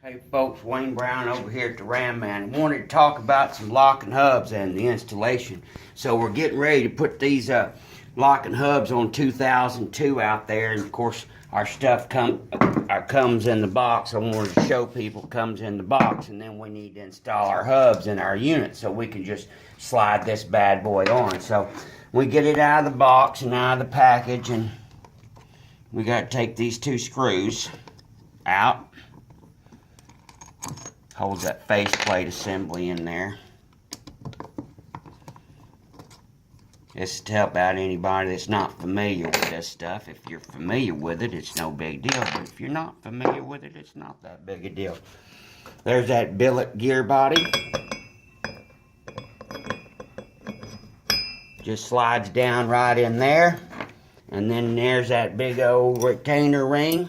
Hey folks, Wayne Brown over here at the Ram Man. I wanted to talk about some locking hubs and the installation. So we're getting ready to put these locking hubs on 2002 out there, and of course our stuff comes in the box. I wanted to show people it comes in the box, and then we need to install our hubs in our unit so we can just slide this bad boy on. So we get it out of the box and out of the package, and we got to take these two screws out. Holds that faceplate assembly in there. This is to help out anybody that's not familiar with this stuff. If you're familiar with it, it's no big deal. But if you're not familiar with it, it's not that big a deal. There's that billet gear body. Just slides down right in there. And then there's that big old retainer ring.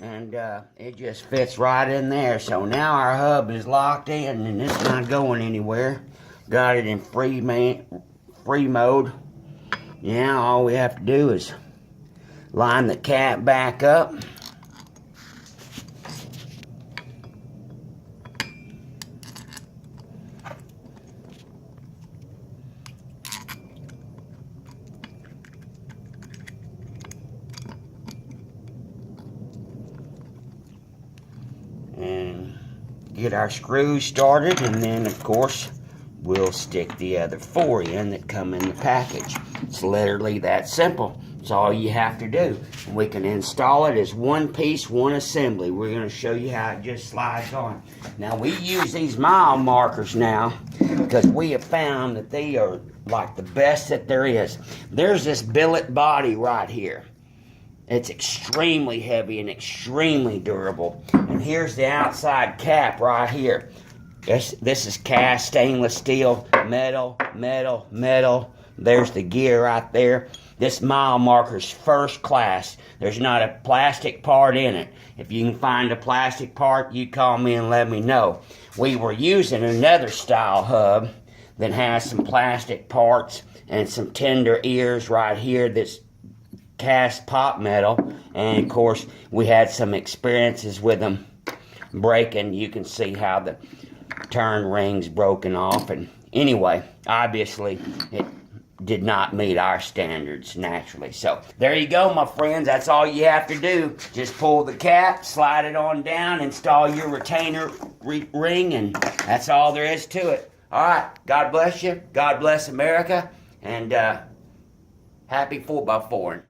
And it just fits right in there. So now our hub is locked in and it's not going anywhere. Got it in free mode. Now all we have to do is line the cap back up. And get our screws started, and then of course we'll stick the other four in that come in the package. It's literally that simple. It's all you have to do. And we can install it as one piece, one assembly. We're going to show you how it just slides on. Now we use these mile markers now because we have found that they are like the best that there is. There's this billet body right here. It's extremely heavy and extremely durable. And here's the outside cap right here. This is cast stainless steel, metal. There's the gear right there. This mile marker's first class. There's not a plastic part in it. If you can find a plastic part, you call me and let me know. We were using another style hub that has some plastic parts and some tender ears right here that's cast pop metal, and of course we had some experiences with them breaking. You can see how the turn rings broken off, and anyway, obviously it did not meet our standards naturally. So there you go, my friends. That's all you have to do. Just pull the cap, slide it on down, install your retainer ring, and that's all there is to it. All right, God bless you, God bless America, and happy 4x4.